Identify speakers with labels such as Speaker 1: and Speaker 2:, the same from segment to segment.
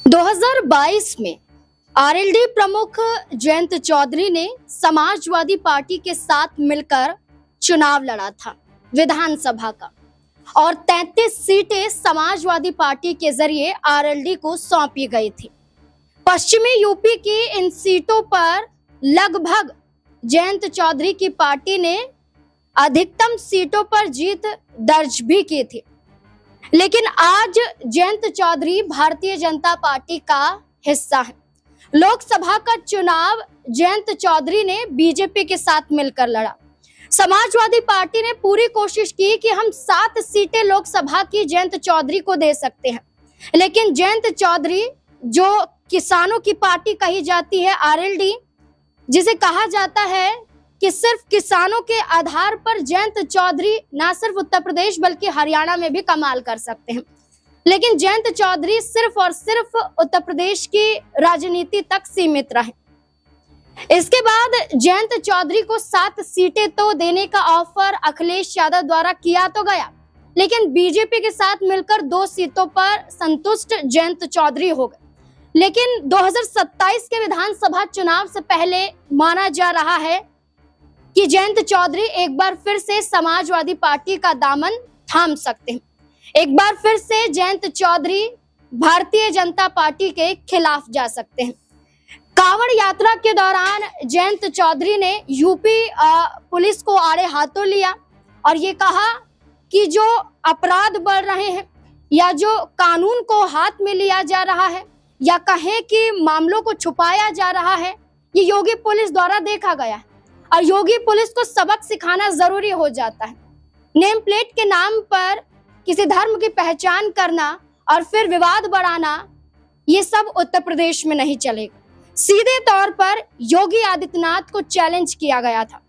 Speaker 1: 2022 में आरएलडी प्रमुख जयंत चौधरी ने समाजवादी पार्टी के साथ मिलकर चुनाव लड़ा था विधानसभा का, और 33 सीटें समाजवादी पार्टी के जरिए आरएलडी को सौंपी गई थी। पश्चिमी यूपी की इन सीटों पर लगभग जयंत चौधरी की पार्टी ने अधिकतम सीटों पर जीत दर्ज भी की थी। लेकिन आज जयंत चौधरी भारतीय जनता पार्टी का हिस्सा है। लोकसभा का चुनाव जयंत चौधरी ने बीजेपी के साथ मिलकर लड़ा। समाजवादी पार्टी ने पूरी कोशिश की कि हम 7 सीटें लोकसभा की जयंत चौधरी को दे सकते हैं, लेकिन जयंत चौधरी, जो किसानों की पार्टी कही जाती है आरएलडी, जिसे कहा जाता है कि सिर्फ किसानों के आधार पर जयंत चौधरी ना सिर्फ उत्तर प्रदेश बल्कि हरियाणा में भी कमाल कर सकते हैं, लेकिन जयंत चौधरी सिर्फ और सिर्फ उत्तर प्रदेश की राजनीति तक सीमित रहे। इसके बाद जयंत चौधरी को 7 सीटें तो देने का ऑफर अखिलेश यादव द्वारा किया तो गया, लेकिन बीजेपी के साथ मिलकर 2 सीटों पर संतुष्ट जयंत चौधरी हो गए। लेकिन 2027 के विधानसभा चुनाव से पहले माना जा रहा है कि जयंत चौधरी एक बार फिर से समाजवादी पार्टी का दामन थाम सकते हैं। एक बार फिर से जयंत चौधरी भारतीय जनता पार्टी के खिलाफ जा सकते हैं। कांवड़ यात्रा के दौरान जयंत चौधरी ने यूपी पुलिस को आड़े हाथों लिया और ये कहा कि जो अपराध बढ़ रहे हैं या जो कानून को हाथ में लिया जा रहा है या कहें कि मामलों को छुपाया जा रहा है, ये योगी पुलिस द्वारा देखा गया है और योगी पुलिस को सबक सिखाना जरूरी हो जाता है। नेम प्लेट के नाम पर किसी धर्म की पहचान करना और फिर विवाद बढ़ाना, ये सब उत्तर प्रदेश में नहीं चलेगा। सीधे तौर पर योगी आदित्यनाथ को चैलेंज किया गया था,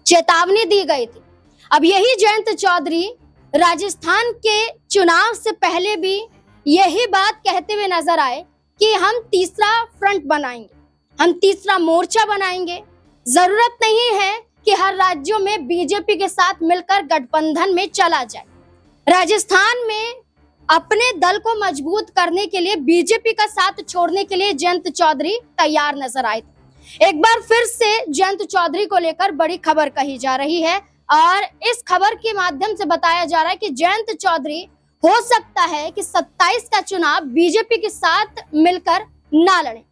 Speaker 1: चेतावनी दी गई थी। अब यही जयंत चौधरी राजस्थान के चुनाव से पहले भी यही बात कहते हुए नजर आए कि हम तीसरा फ्रंट बनाएंगे, हम तीसरा मोर्चा बनाएंगे। जरूरत नहीं है कि हर राज्यों में बीजेपी के साथ मिलकर गठबंधन में चला जाए। राजस्थान में अपने दल को मजबूत करने के लिए बीजेपी का साथ छोड़ने के लिए जयंत चौधरी तैयार नजर आए थे। एक बार फिर से जयंत चौधरी को लेकर बड़ी खबर कही जा रही है और इस खबर के माध्यम से बताया जा रहा है कि जयंत चौधरी हो सकता है कि 27 का चुनाव बीजेपी के साथ मिलकर ना लड़े।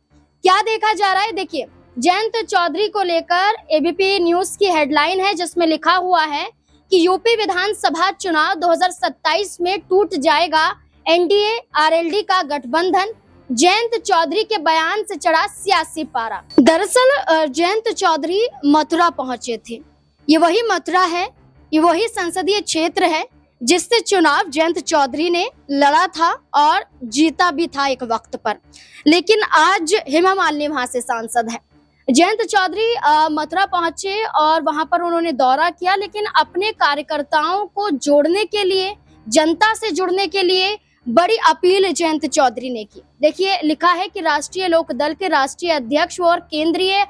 Speaker 1: क्या देखा जा रहा है, देखिए, जयंत चौधरी को लेकर एबीपी न्यूज की हेडलाइन है जिसमें लिखा हुआ है कि यूपी विधानसभा चुनाव 2027 में टूट जाएगा एनडीए आरएलडी का गठबंधन, जयंत चौधरी के बयान से चढ़ा सियासी पारा। दरअसल जयंत चौधरी मथुरा पहुंचे थे। ये वही मथुरा है, ये वही संसदीय क्षेत्र है जिससे चुनाव जयंत चौधरी ने लड़ा था और जीता भी था एक वक्त पर। लेकिन आज हेमा मालिनी वहां से सांसद है। जयंत चौधरी मथुरा पहुंचे और वहां पर उन्होंने दौरा किया, लेकिन अपने कार्यकर्ताओं को जोड़ने के लिए, जनता से जुड़ने के लिए बड़ी अपील जयंत चौधरी ने की। देखिए, लिखा है कि राष्ट्रीय लोक दल के राष्ट्रीय अध्यक्ष और केंद्रीय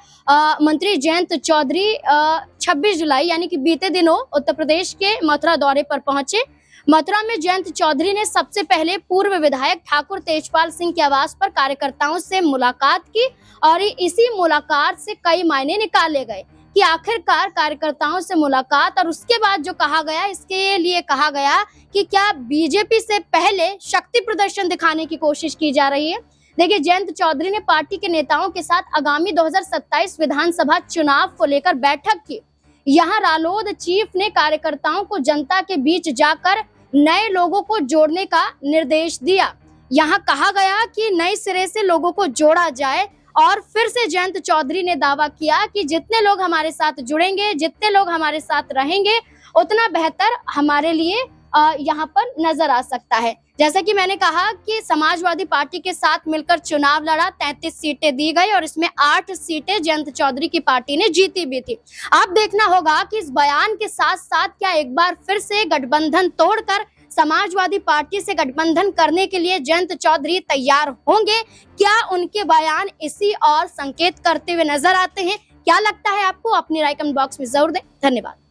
Speaker 1: मंत्री जयंत चौधरी 26 जुलाई यानी कि बीते दिनों उत्तर प्रदेश के मथुरा दौरे पर पहुंचे। मथुरा में जयंत चौधरी ने सबसे पहले पूर्व विधायक ठाकुर तेजपाल सिंह के आवास पर कार्यकर्ताओं से मुलाकात की और इसी मुलाकात से कई मायने निकाले गए कि आखिरकार कार्यकर्ताओं से मुलाकात और उसके बाद जो कहा गया, इसके लिए कहा गया कि क्या बीजेपी से पहले शक्ति प्रदर्शन दिखाने की कोशिश की जा रही है। देखिए, जयंत चौधरी ने पार्टी के नेताओं के साथ आगामी 2027 विधानसभा चुनाव को लेकर बैठक की। यहाँ रालोद चीफ ने कार्यकर्ताओं को जनता के बीच जाकर नए लोगों को जोड़ने का निर्देश दिया। यहाँ कहा गया कि नए सिरे से लोगों को जोड़ा जाए और फिर से जयंत चौधरी ने दावा किया कि जितने लोग हमारे साथ जुड़ेंगे, जितने लोग हमारे साथ रहेंगे, उतना बेहतर हमारे लिए यहाँ पर नजर आ सकता है। जैसा कि मैंने कहा कि समाजवादी पार्टी के साथ मिलकर चुनाव लड़ा, 33 सीटें दी गई और इसमें 8 सीटें जयंत चौधरी की पार्टी ने जीती भी थी। अब देखना होगा कि इस बयान के साथ साथ क्या एक बार फिर से गठबंधन तोड़कर समाजवादी पार्टी से गठबंधन करने के लिए जयंत चौधरी तैयार होंगे। क्या उनके बयान इसी और संकेत करते हुए नजर आते हैं? क्या लगता है आपको? अपनी राय कमेंट बॉक्स में जरूर दें। धन्यवाद।